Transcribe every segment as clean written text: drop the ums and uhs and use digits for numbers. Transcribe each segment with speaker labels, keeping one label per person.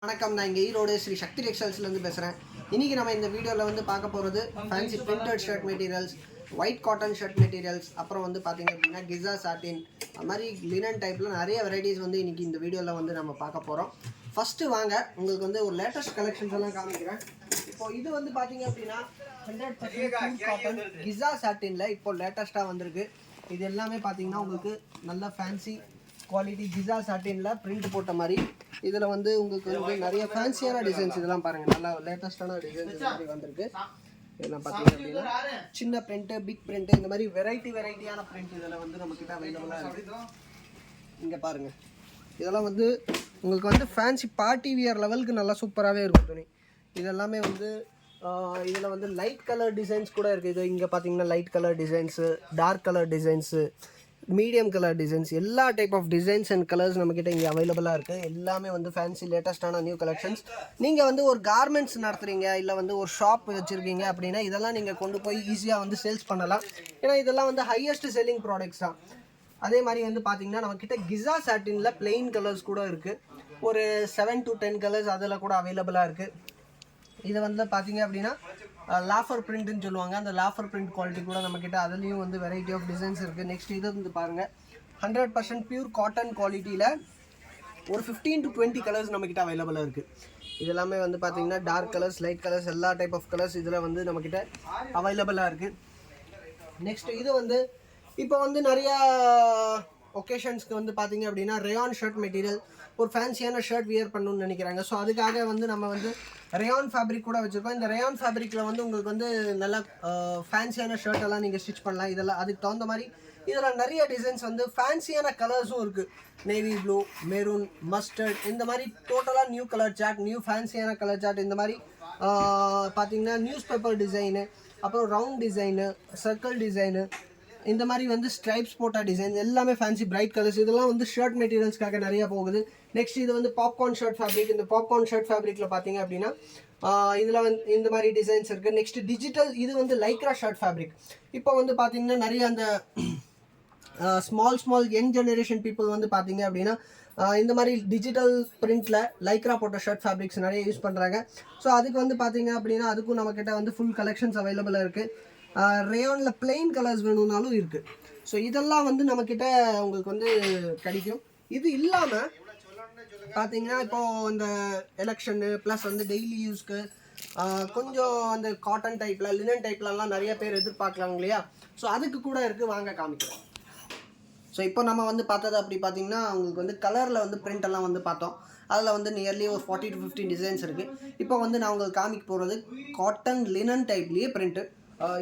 Speaker 1: வணக்கம், நான் இங்கே ஈரோடு ஸ்ரீ சக்தி டெக்ஸ்டைல்ஸ்லேருந்து பேசுகிறேன். இன்றைக்கி நம்ம இந்த வீடியோவில் வந்து பார்க்க போகிறது fancy printed shirt materials, white cotton shirt materials, அப்புறம் வந்து பார்த்திங்க அப்படின்னா கிஸா சாட்டின், அது மாதிரி லினன் டைப்பில் நிறைய வெரைட்டிஸ் வந்து இன்றைக்கி இந்த வீடியோவில் வந்து நம்ம பார்க்க போகிறோம். ஃபஸ்ட்டு வாங்க உங்களுக்கு வந்து ஒரு லேட்டஸ்ட் கலெக்ஷன்ஸ் எல்லாம் காமிக்கிறேன். இப்போ இது வந்து பார்த்திங்க அப்படின்னா 100% காட்டன் கிஸா சாட்டினில் இப்போ லேட்டஸ்ட்டாக வந்திருக்கு. இது எல்லாமே பார்த்திங்கன்னா உங்களுக்கு நல்ல ஃபேன்சி குவாலிட்டி கிஸா சாட்டினில் பிரிண்ட் போட்ட மாதிரி. இதில் வந்து உங்களுக்கு வந்து நிறைய ஃபேன்சியான டிசைன்ஸ் இதெல்லாம் பாருங்கள், நல்லா லேட்டஸ்ட்டான டிசைன்ஸ் இது மாதிரி வந்திருக்கு. இதெல்லாம் பார்த்தீங்க அப்படின்னா சின்ன பிரிண்ட்டு, பிக் பிரிண்ட்டு, இந்த மாதிரி வெரைட்டியான பிரிண்ட் இதில் வந்து நம்மக்கிட்ட அவைலபிளாக இருக்குது. இங்கே பாருங்கள், இதெல்லாம் வந்து உங்களுக்கு வந்து ஃபேன்சி பார்ட்டி வியர் லெவலுக்கு நல்லா சூப்பராகவே இருக்கும் துணி. இதெல்லாமே வந்து இதில் வந்து லைட் கலர் டிசைன்ஸ் கூட இருக்குது. இது இங்கே பார்த்தீங்கன்னா light colour designs, dark colour designs, medium colour designs, எல்லா type of designs and colours நம்மக்கிட்ட இங்கே அவைலபிளாக இருக்குது. எல்லாமே வந்து ஃபேன்சி லேட்டஸ்ட்டான நியூ கலெக்ஷன்ஸ். நீங்கள் வந்து ஒரு கார்மெண்ட்ஸ் நடத்துகிறீங்க, இல்லை வந்து ஒரு ஷாப் வச்சுருக்கீங்க அப்படின்னா இதெல்லாம் நீங்கள் கொண்டு போய் ஈஸியாக வந்து சேல்ஸ் பண்ணலாம். ஏன்னா இதெல்லாம் வந்து ஹையஸ்ட் செல்லிங் ப்ராடக்ட்ஸ் தான். அதே மாதிரி வந்து பார்த்திங்கன்னா நம்மக்கிட்ட கிஸா சாட்டினில் பிளெயின் கலர்ஸ் கூட இருக்குது. ஒரு 7 to 10 கலர்ஸ் அதில் கூட அவைலபிளாக இருக்குது. இதை வந்து பார்த்திங்க அப்படின்னா லாஃபர் பிரிண்ட்னு சொல்லுவாங்க. அந்த லாஃபர் பிரிண்ட் குவாலிட்டி கூட நம்மக்கிட்ட அதுலேயும் வந்து வெரைட்டி ஆஃப் டிசைன்ஸ் இருக்குது. நெக்ஸ்ட் இது வந்து பாருங்கள், 100% பியூர் காட்டன் குவாலிட்டியில் ஒரு 15 to 20 கலர்ஸ் நம்மக்கிட்ட அவைலபிளாக இருக்குது. இது எல்லாமே வந்து பார்த்திங்கன்னா டார்க் கலர்ஸ், லைட் கலர்ஸ், எல்லா டைப் ஆஃப் கலர்ஸ் இதில் வந்து நம்மக்கிட்ட அவைலபிளாக இருக்குது. நெக்ஸ்ட் இது வந்து இப்போ வந்து நிறையா ஒகேஷன்ஸ்க்கு வந்து பார்த்திங்க அப்படின்னா ரேயான் ஷர்ட் மெட்டீரியல், ஒரு ஃபேன்சியான ஷர்ட் வியர் பண்ணணும்னு நினைக்கிறாங்க. ஸோ அதுக்காக வந்து நம்ம வந்து ரேயான் ஃபேப்ரிக் கூட வச்சுருக்கோம். இந்த ரேயான் ஃபேப்ரிக்கில் வந்து உங்களுக்கு வந்து நல்லா ஃபேன்சியான ஷர்ட் எல்லாம் நீங்கள் ஸ்டிச் பண்ணலாம். இதெல்லாம் அதுக்கு தகுந்த மாதிரி இதில் நிறைய டிசைன்ஸ் வந்து ஃபேன்சியான கலர்ஸும் இருக்குது. நேவி ப்ளூ, மெரூன், மஸ்டர்ட், இந்த மாதிரி டோட்டலாக நியூ கலர் சார்ட், நியூ ஃபேன்சியான கலர் சார்ட். இந்த மாதிரி பார்த்திங்கன்னா நியூஸ் பேப்பர் டிசைனு, அப்புறம் ரவுண்ட் டிசைனு, சர்க்கிள் டிசைனு, இந்த மாதிரி வந்து ஸ்ட்ரைப்ஸ் போட்ட டிசைன்ஸ் எல்லாமே ஃபேன்சி பிரைட் கலர்ஸ். இதெல்லாம் வந்து ஷர்ட் மெட்டீரியல்ஸ்க்காக நிறையா போகுது. நெக்ஸ்ட் இது வந்து பாப்கார்ன் ஷர்ட் ஃபேப்ரிக். இந்த பாப்கார்ன் ஷர்ட் ஃபேப்ரிக்கில் பார்த்தீங்க அப்படின்னா இதில் வந்து இந்த மாதிரி டிசைன்ஸ் இருக்குது. நெக்ஸ்ட் டிஜிட்டல், இது வந்து லைக்ரா ஷர்ட் ஃபேப்ரிக். இப்போ வந்து பார்த்தீங்கன்னா நிறைய அந்த ஸ்மால் யங் ஜெனரேஷன் பீப்புள் வந்து பார்த்தீங்க அப்படின்னா இந்த மாதிரி டிஜிட்டல் பிரிண்டில் லைக்ரா போட்ட ஷர்ட் ஃபேப்ரிக்ஸ் நிறைய யூஸ் பண்ணுறாங்க. ஸோ அதுக்கு வந்து பார்த்தீங்க அப்படின்னா அதுக்கும் நம்மக்கிட்ட வந்து ஃபுல் கலெக்ஷன்ஸ் அவைலபிளாக இருக்குது. ரேயானில் பிளெயின் கலர்ஸ் வேணும்னாலும் இருக்குது. ஸோ இதெல்லாம் வந்து நம்மக்கிட்ட உங்களுக்கு வந்து கிடைக்கும். இது இல்லாமல் பார்த்தீங்கன்னா இப்போது இந்த எலெக்ஷனு ப்ளஸ் வந்து டெய்லி யூஸ்க்கு கொஞ்சம் அந்த காட்டன் டைப்பில், லினன் டைப்லலாம் நிறைய பேர் எதிர்பார்க்கலாங்க இல்லையா? ஸோ அதுக்கு கூட இருக்குது, வாங்க காமிக்கிறோம். ஸோ இப்போ நம்ம வந்து பார்த்தது அப்படி பார்த்திங்கன்னா உங்களுக்கு வந்து கலரில் வந்து பிரிண்ட் எல்லாம் வந்து பார்த்தோம். அதில் வந்து நியர்லி ஒரு 40 to 50 டிசைன்ஸ் இருக்குது. இப்போ வந்து நான் உங்களுக்கு காமிக்க போகிறது காட்டன் லினன் டைப்லேயே பிரிண்ட்டு.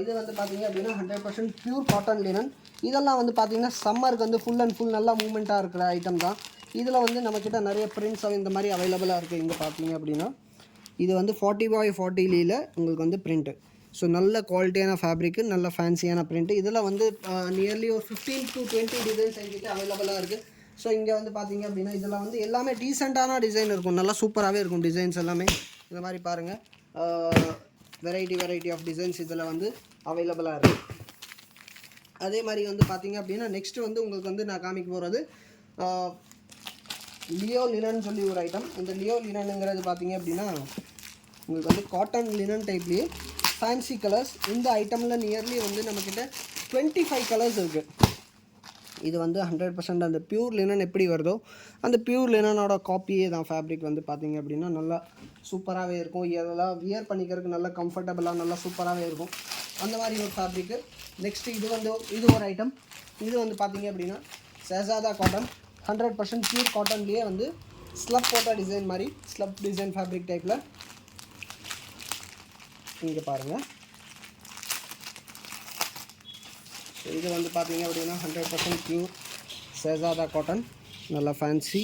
Speaker 1: இது வந்து பார்த்திங்க அப்படின்னா 100% பியூர் காட்டன் லினன். இதெல்லாம் வந்து பார்த்திங்கன்னா சம்மருக்கு வந்து ஃபுல் அண்ட் ஃபுல் நல்லா மூவ்மெண்ட்டாக இருக்கிற ஐட்டம் தான். இதில் வந்து நம்மக்கிட்ட நிறைய பிரிண்ட்ஸ் இந்த மாதிரி அவைலபிளாக இருக்குது. இங்கே பார்த்தீங்க அப்படின்னா இது வந்து 40x40ல உங்களுக்கு வந்து பிரிண்ட்டு. ஸோ நல்ல குவாலிட்டியான ஃபேப்ரிக்கு, நல்ல ஃபேன்சியான பிரிண்ட்டு. இதில் வந்து நியர்லி ஒரு 15 to 20 டிசைன்ஸ் எங்கிட்ட அவைலபிளாக இருக்குது. ஸோ இங்கே வந்து பார்த்திங்க அப்படின்னா இதில் வந்து எல்லாமே டீசெண்டான டிசைன் இருக்கும், நல்லா சூப்பராகவே இருக்கும் டிசைன்ஸ் எல்லாமே. இந்த மாதிரி பாருங்கள், வெரைட்டி ஆஃப் டிசைன்ஸ் இதில் வந்து அவைலபிளாக இருக்குது. அதே மாதிரி வந்து பார்த்திங்க அப்படின்னா நெக்ஸ்ட்டு வந்து உங்களுக்கு வந்து நான் காமிக்க போகிறது லியோ லினன் சொல்லி ஒரு ஐட்டம். இந்த லியோ லினனுங்கிறது பார்த்திங்க அப்படின்னா உங்களுக்கு வந்து காட்டன் லினன் டைப்லேயே ஃபேன்சி கலர்ஸ். இந்த ஐட்டமில் நியர்லி வந்து நம்மக்கிட்ட 25 கலர்ஸ் இருக்குது. இது வந்து 100% அந்த பியூர் லினன் எப்படி வருதோ அந்த பியூர் லினனோட காப்பியே தான். ஃபேப்ரிக் வந்து பார்த்திங்க அப்படின்னா நல்லா சூப்பராகவே இருக்கும். இதெல்லாம் வியர் பண்ணிக்கிறதுக்கு நல்லா கம்ஃபர்டபுளாக நல்லா சூப்பராகவே இருக்கும், அந்த மாதிரி ஒரு ஃபேப்ரிக்கு. நெக்ஸ்ட்டு இது ஒரு ஐட்டம். இது வந்து பார்த்திங்க அப்படின்னா ஷஹ்ஸாதா காட்டன், 100% பியூர் காட்டன்லேயே வந்து ஸ்லப் போட்ட டிசைன் மாதிரி, ஸ்லப் டிசைன் ஃபேப்ரிக் டைப்பில். இங்கே பாருங்கள், இது வந்து பார்த்திங்க அப்படின்னா 100% பியூர் ஷஹ்ஸாதா காட்டன், நல்லா ஃபேன்சி,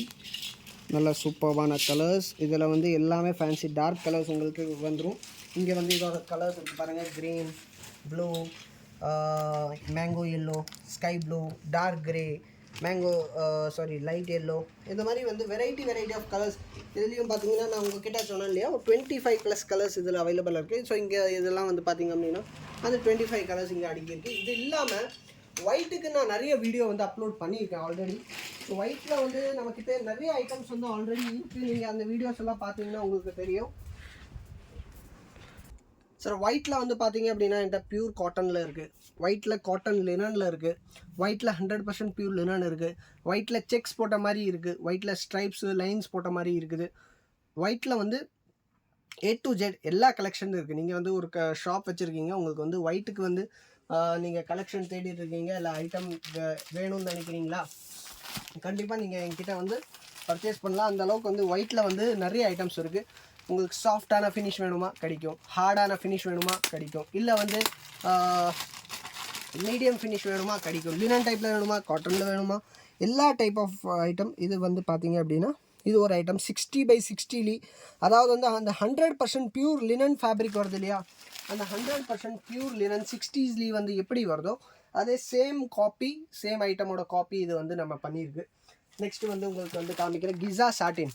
Speaker 1: நல்லா சூப்பர்வான கலர்ஸ். இதில் வந்து எல்லாமே ஃபேன்சி டார்க் கலர்ஸ் உங்களுக்கு வந்துடும். இங்கே வந்து இதோட கலர்ஸ் இருக்குது பாருங்கள், green, blue, mango yellow, sky blue, dark grey, light yellow, இந்த மாதிரி வந்து வெரைட்டி ஆஃப் கலர்ஸ். இதுலேயும் பார்த்தீங்கன்னா நான் உங்ககிட்ட சொன்னேன் இல்லையா, ஒரு 25+ கலர்ஸ் இதில் அவைலபிளாக இருக்குது. ஸோ இங்கே இதெல்லாம் வந்து பார்த்திங்க அப்படின்னா அந்த 25 கலர்ஸ் இங்கே அடங்கியிருக்கு. இது இல்லாமல் ஒயிட்டுக்கு நான் நிறைய வீடியோ வந்து அப்லோட் பண்ணியிருக்கேன் ஆல்ரெடி. ஸோ ஒயிட்டில் வந்து நம்மக்கிட்ட நிறைய ஐட்டம்ஸ் வந்து ஆல்ரெடி இருக்குது. நீங்கள் அந்த வீடியோஸ் எல்லாம் பார்த்தீங்கன்னா உங்களுக்கு தெரியும். சார் ஒயிட்டில் வந்து பார்த்தீங்க அப்படின்னா என்கிட்ட பியூர் காட்டனில் இருக்குது, ஒயிட்டில் காட்டன் லினனில் இருக்குது, ஒயிட்டில் 100% பியூர் லினன் இருக்குது, ஒயிட்டில் செக்ஸ் போட்ட மாதிரி இருக்குது, ஒயிட்டில் ஸ்ட்ரைப்ஸு லைன்ஸ் போட்ட மாதிரி இருக்குது. ஒயிட்டில் வந்து A to Z எல்லா கலெக்ஷன் இருக்குது. நீங்கள் வந்து ஒரு ஷாப் வச்சுருக்கீங்க, உங்களுக்கு வந்து ஒயிட்டுக்கு வந்து நீங்கள் கலெக்ஷன் தேடிட்டு இருக்கீங்க, இல்லை ஐட்டம் வேணும்னு நினைக்கிறீங்களா, கண்டிப்பாக நீங்கள் என்கிட்ட வந்து பர்ச்சேஸ் பண்ணலாம். அந்தளவுக்கு வந்து ஒயிட்டில் வந்து நிறைய ஐட்டம்ஸ் இருக்குது. உங்களுக்கு சாஃப்டான ஃபினிஷ் வேணுமா கிடைக்கும், ஹார்டான ஃபினிஷ் வேணுமா கிடைக்கும், இல்லை வந்து மீடியம் ஃபினிஷ் வேணுமா கிடைக்கும், லினன் டைப்பில் வேணுமா காட்டனில் வேணுமா, எல்லா டைப் ஆஃப் ஐட்டம். இது வந்து பார்த்தீங்க அப்படின்னா இது ஒரு ஐட்டம் 60x60 அதாவது வந்து அந்த 100% பியூர் லினன் ஃபேப்ரிக் வருது இல்லையா, அந்த 100% பியூர் லினன் 60s வந்து எப்படி வருதோ அதே சேம் காப்பி, சேம் ஐட்டமோட காப்பி இது வந்து நம்ம பண்ணியிருக்கு. நெக்ஸ்ட்டு வந்து உங்களுக்கு வந்து காமிக்கிற கிசா சாட்டின்.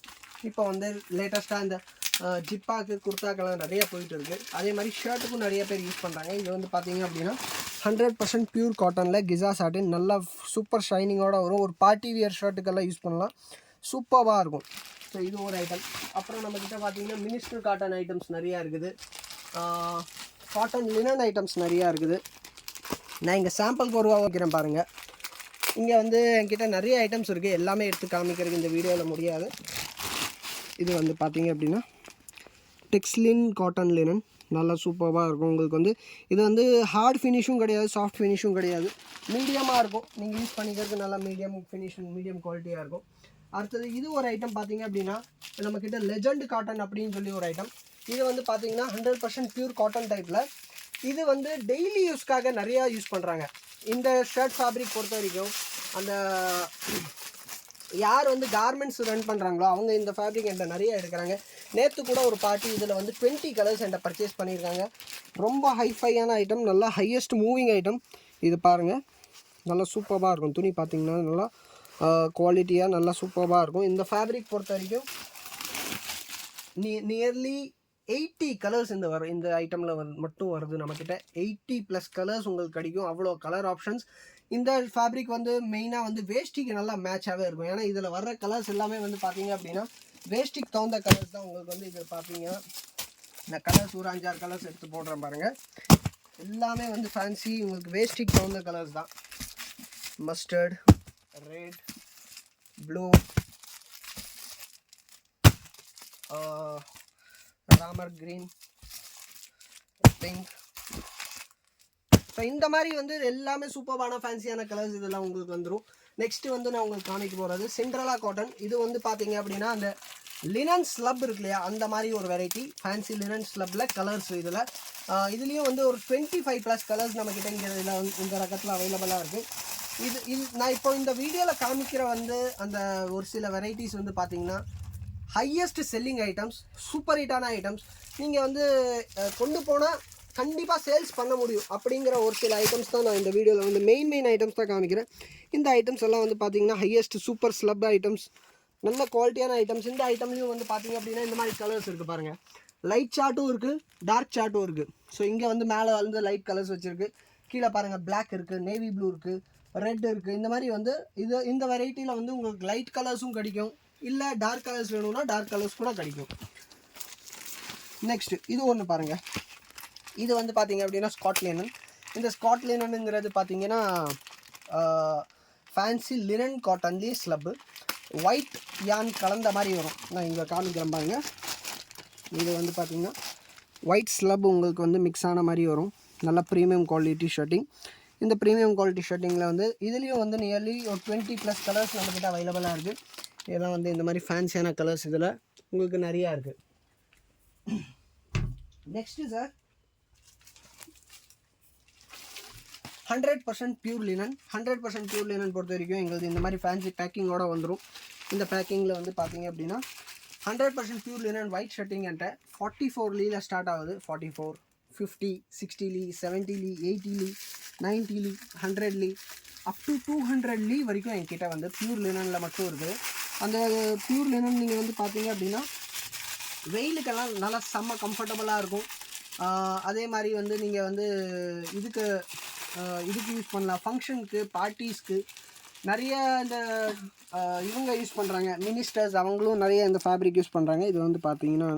Speaker 1: இப்போ வந்து லேட்டஸ்ட்டாக இந்த ஜிப்பாக்கு குர்தாக்கெல்லாம் நிறைய போயிட்டு இருக்குது. அதே மாதிரி ஷர்ட்டுக்கும் நிறைய பேர் யூஸ் பண்ணுறாங்க. இது வந்து பார்த்தீங்க அப்படின்னா 100% பியூர் காட்டனில் கிசா சாட்டின் நல்லா சூப்பர் ஷைனிங்கோடு வரும். ஒரு பார்ட்டி வியர் ஷர்ட்டுக்கெல்லாம் யூஸ் பண்ணலாம், சூப்பராக இருக்கும். ஸோ இது ஒரு ஐட்டம். அப்புறம் நம்மக்கிட்ட பார்த்தீங்கன்னா மினிஸ்டர் காட்டன் ஐட்டம்ஸ் நிறையா இருக்குது, காட்டன் லினன் ஐட்டம்ஸ் நிறையா இருக்குது. நான் இங்கே சாம்பிளுக்கு ஒரு வைக்கிறேன் பாருங்கள். இங்கே வந்து என்கிட்ட நிறைய ஐட்டம்ஸ் இருக்குது, எல்லாமே எடுத்து காமிக்கிறதுக்கு இந்த வீடியோவில் முடியாது. இது வந்து பார்த்தீங்க அப்படின்னா டெக்ஸ்லின் காட்டன் லினன் நல்லா சூப்பராக இருக்கும். உங்களுக்கு வந்து இது வந்து ஹார்ட் ஃபினிஷும் கிடையாது, சாஃப்ட் ஃபினிஷும் கிடையாது, மீடியமாக இருக்கும். நீங்கள் யூஸ் பண்ணிக்கிறதுக்கு நல்லா மீடியம் ஃபினிஷிங், மீடியம் குவாலிட்டியாக இருக்கும். அடுத்தது இது ஒரு ஐட்டம் பார்த்தீங்க அப்படின்னா நம்மக்கிட்ட லெஜண்ட் காட்டன் அப்படின்னு சொல்லி ஒரு ஐட்டம். இது வந்து பார்த்தீங்கன்னா 100% பியூர் காட்டன் டைப்பில். இது வந்து டெய்லி யூஸ்க்காக நிறையா யூஸ் பண்ணுறாங்க. இந்த ஷர்ட் ஃபேப்ரிக் பொறுத்த வரைக்கும் அந்த யார் வந்து கார்மெண்ட்ஸ் ரன் பண்ணுறாங்களோ அவங்க இந்த ஃபேப்ரிக் என்கிட்ட நிறைய எடுக்கிறாங்க. நேற்று கூட ஒரு பார்ட்டி இதில் வந்து 20 கலர்ஸ் என்கிட்ட பர்ச்சேஸ் பண்ணியிருக்காங்க. ரொம்ப ஹைஃபையான ஐட்டம், நல்லா ஹையஸ்ட் மூவிங் ஐட்டம். இது பாருங்கள், நல்லா சூப்பராக இருக்கும். துணி பார்த்திங்கன்னா நல்லா குவாலிட்டியாக நல்லா சூப்பராக இருக்கும். இந்த ஃபேப்ரிக் பொறுத்த வரைக்கும் நியர்லி 80 கலர்ஸ் இந்த ஐட்டமில் மட்டும் வருது. நம்மக்கிட்ட 80+ கலர்ஸ் உங்களுக்கு கிடைக்கும், அவ்வளோ கலர் ஆப்ஷன்ஸ். இந்த ஃபேப்ரிக் வந்து மெயினாக வந்து வேஷ்டிக்கு நல்லா மேட்சாகவே இருக்கும். ஏன்னா இதில் வர்ற கலர்ஸ் எல்லாமே வந்து பார்த்தீங்க அப்படின்னா வேஷ்டிக்கு தகுந்த கலர்ஸ் தான் உங்களுக்கு வந்து இதில் பார்த்தீங்கன்னா இந்த கலர்ஸ் ஒரு 5-6 கலர்ஸ் எடுத்து போடுறேன் பாருங்கள். எல்லாமே வந்து ஃபேன்சி உங்களுக்கு வேஷ்டிக்கு தகுந்த கலர்ஸ் தான். Mustard, red, blue, Ramar green, pink. So இந்த மாதிரி வந்து எல்லாமே சூப்பரான ஃபேன்சியான கலர்ஸ் இதெல்லாம் உங்களுக்கு வந்துடும். நெக்ஸ்ட்டு வந்து நான் உங்களுக்கு காமிக்க போகிறது சிண்ட்ரெல்லா காட்டன். இது வந்து பார்த்தீங்க அப்படின்னா அந்த லினன் ஸ்லப் இருக்கு இல்லையா, அந்த மாதிரி ஒரு வெரைட்டி ஃபேன்சி லினன் ஸ்லப்பில் கலர்ஸ். இதுலேயும் வந்து ஒரு 25+ கலர்ஸ் நம்மக்கிட்ட இங்கே இதில் வந்து இந்த ரகத்தில் அவைலபிளாக இருக்குது. இது நான் இப்போ இந்த வீடியோவில் காமிக்கிற வந்து அந்த ஒரு சில வெரைட்டிஸ் வந்து பார்த்தீங்கன்னா ஹையஸ்ட் செல்லிங் ஐட்டம்ஸ், சூப்பர் ஹிட்டான ஐட்டம்ஸ். நீங்கள் வந்து கொண்டு போனால் கண்டிப்பாக சேல்ஸ் பண்ண முடியும் அப்படிங்கிற ஒரு சில ஐட்டம்ஸ் தான் நான் இந்த வீடியோவில் வந்து மெயின் ஐட்டம்ஸ் தான் காமிக்கிறேன். இந்த ஐட்டம்ஸ் எல்லாம் வந்து பார்த்திங்கன்னா ஹையஸ்ட் சூப்பர் ஸ்லப் ஐட்டம்ஸ், நல்ல குவாலிட்டியான ஐட்டம்ஸ். இந்த ஐட்டம்லையும் வந்து பார்த்திங்க அப்படின்னா இந்த மாதிரி கலர்ஸ் இருக்குது பாருங்கள். லைட் சார்ட்டும் இருக்குது, டார்க் சார்ட்டும் இருக்குது. ஸோ இங்கே வந்து மேலே வந்து லைட் கலர்ஸ் வச்சுருக்கு, கீழே பாருங்கள் பிளாக் இருக்குது, நேவி ப்ளூ இருக்குது, ரெட் இருக்குது. இந்த மாதிரி வந்து இந்த வெரைட்டியில் வந்து உங்களுக்கு லைட் கலர்ஸும் கிடைக்கும், இல்லை டார்க் கலர்ஸ் வேணும்னா டார்க் கலர்ஸ் கூட கிடைக்கும். நெக்ஸ்ட்டு இது ஒன்று பாருங்கள். இது வந்து பார்த்தீங்க அப்படின்னா ஸ்காட் லினன். இந்த ஸ்காட் லினனுங்கிறது பார்த்தீங்கன்னா ஃபேன்சி லினன் காட்டன்லேயே ஸ்லப்பு, ஒயிட் யான் கலந்த மாதிரி வரும். நான் இங்கே காமிக்கிறேன் பாருங்க. இது வந்து பார்த்தீங்கன்னா ஒயிட் ஸ்லப் உங்களுக்கு வந்து மிக்ஸ் ஆன மாதிரி வரும். நல்ல ப்ரீமியம் குவாலிட்டி ஷர்ட்டிங். இந்த ப்ரீமியம் குவாலிட்டி ஷர்ட்டிங்கில் வந்து இதுலேயும் வந்து நியர்லி ஒரு 20+ கலர்ஸ் நம்மக்கிட்ட அவைலபிளாக இருக்குது. இதெல்லாம் வந்து இந்த மாதிரி ஃபேன்சியான கலர்ஸ் இதில் உங்களுக்கு நிறையா இருக்குது. Next sir 100% pure linen. 100% pure linen பொறுத்த வரைக்கும் எங்களுக்கு இந்த மாதிரி ஃபேன்சி பேக்கிங்கோடு வந்துடும். இந்த பேக்கிங்கில் வந்து பார்த்தீங்க அப்படின்னா 100% பியூர் லினன் ஒயிட் ஷர்ட்டிங் என்கிட்ட 44 லீல ஸ்டார்ட் ஆகுது. 44, 50, 60 லீ, 70 லீ, 80 லீ, 90 லீ, 100 லீ, அப் டு 200 லீ வரைக்கும் என்கிட்ட வந்து பியூர் லினனில் மட்டும் இருக்குது. அந்த பியூர் லினன் நீங்கள் வந்து பார்த்தீங்க அப்படின்னா வெயிலுக்கெல்லாம் நல்லா செம்ம கம்ஃபர்டபுளாக இருக்கும். அதே மாதிரி வந்து நீங்கள் வந்து இதுக்கு இதுக்கு யூஸ் பண்ணலாம், ஃபங்க்ஷனுக்கு, பார்ட்டிஸ்க்கு நிறைய இந்த இவங்க யூஸ் பண்ணுறாங்க, மினிஸ்டர்ஸ் அவங்களும் நிறைய இந்த ஃபேப்ரிக் யூஸ் பண்ணுறாங்க. இது வந்து பார்த்தீங்கன்னா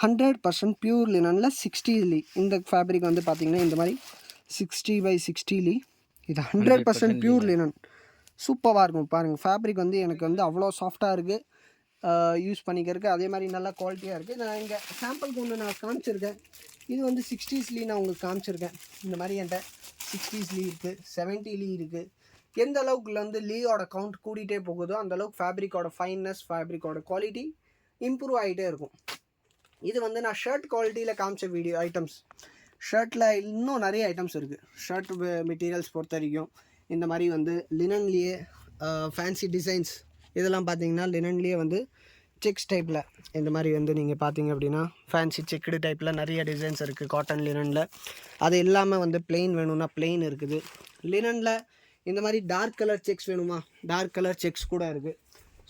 Speaker 1: 100% பியூர் லினனில் 60 இந்த ஃபேப்ரிக் வந்து பார்த்தீங்கன்னா இந்த மாதிரி 60x60 இது 100% பியூர் லினன். சூப்பராக இருக்கும் பாருங்கள். ஃபேப்ரிக் வந்து எனக்கு வந்து அவ்வளோ சாஃப்டாக இருக்குது, யூஸ் பண்ணிக்கிறதுக்கு. அதே மாதிரி நல்லா குவாலிட்டியாக இருக்குது. நான் இங்கே சாம்பிளுக்கு ஒன்று நான் காமிச்சிருக்கேன். இது வந்து 60s நான் உங்களுக்கு காமிச்சிருக்கேன். இந்த மாதிரி என்கிட்ட 60s இருக்குது, 70 இருக்குது. எந்த அளவுக்குள்ள வந்து லீயோட கவுண்ட் கூடிகிட்டே போகுதோ அந்தளவுக்கு ஃபேப்ரிக்கோட ஃபைன்னஸ், ஃபேப்ரிக்கோட குவாலிட்டி இம்ப்ரூவ் ஆகிட்டே இருக்கும். இது வந்து நான் ஷர்ட் குவாலிட்டியில் காமிச்ச வீடியோ ஐட்டம்ஸ். ஷர்ட்டில் இன்னும் நிறைய ஐட்டம்ஸ் இருக்குது. ஷர்ட் மெட்டீரியல்ஸ் பொறுத்த வரைக்கும் இந்த மாதிரி வந்து லினன்லேயே ஃபேன்சி டிசைன்ஸ் இதெல்லாம் பார்த்தீங்கன்னா லினன்லேயே வந்து செக்ஸ் டைப்பில் இந்த மாதிரி வந்து நீங்கள் பார்த்தீங்க அப்படின்னா ஃபேன்சி செக்குடு டைப்பில் நிறைய டிசைன்ஸ் இருக்குது காட்டன் லினனில். அது இல்லாமல் வந்து பிளெயின் வேணும்னா பிளெயின் இருக்குது. லினனில் இந்த மாதிரி டார்க் கலர் செக்ஸ் வேணுமா, டார்க் கலர் செக்ஸ் கூட இருக்குது.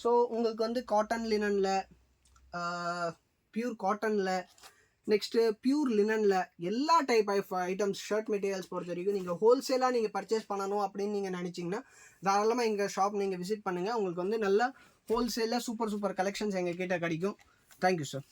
Speaker 1: ஸோ உங்களுக்கு வந்து காட்டன் லினனில், பியூர் காட்டனில், நெக்ஸ்ட்டு பியூர் லினனில் எல்லா type of items shirt materials பொறுத்த வரைக்கும் நீங்கள் ஹோல்சேலாக நீங்கள் பர்ச்சேஸ் பண்ணணும் அப்படின்னு நீங்கள் நினச்சிங்கன்னா தாராளமாக எங்கள் ஷாப் நீங்கள் விசிட் பண்ணுங்கள். உங்களுக்கு வந்து நல்ல ஹோல்சேலில் சூப்பர் கலெக்ஷன்ஸ் எங்கள் கிட்ட கிடைக்கும். Thank you sir.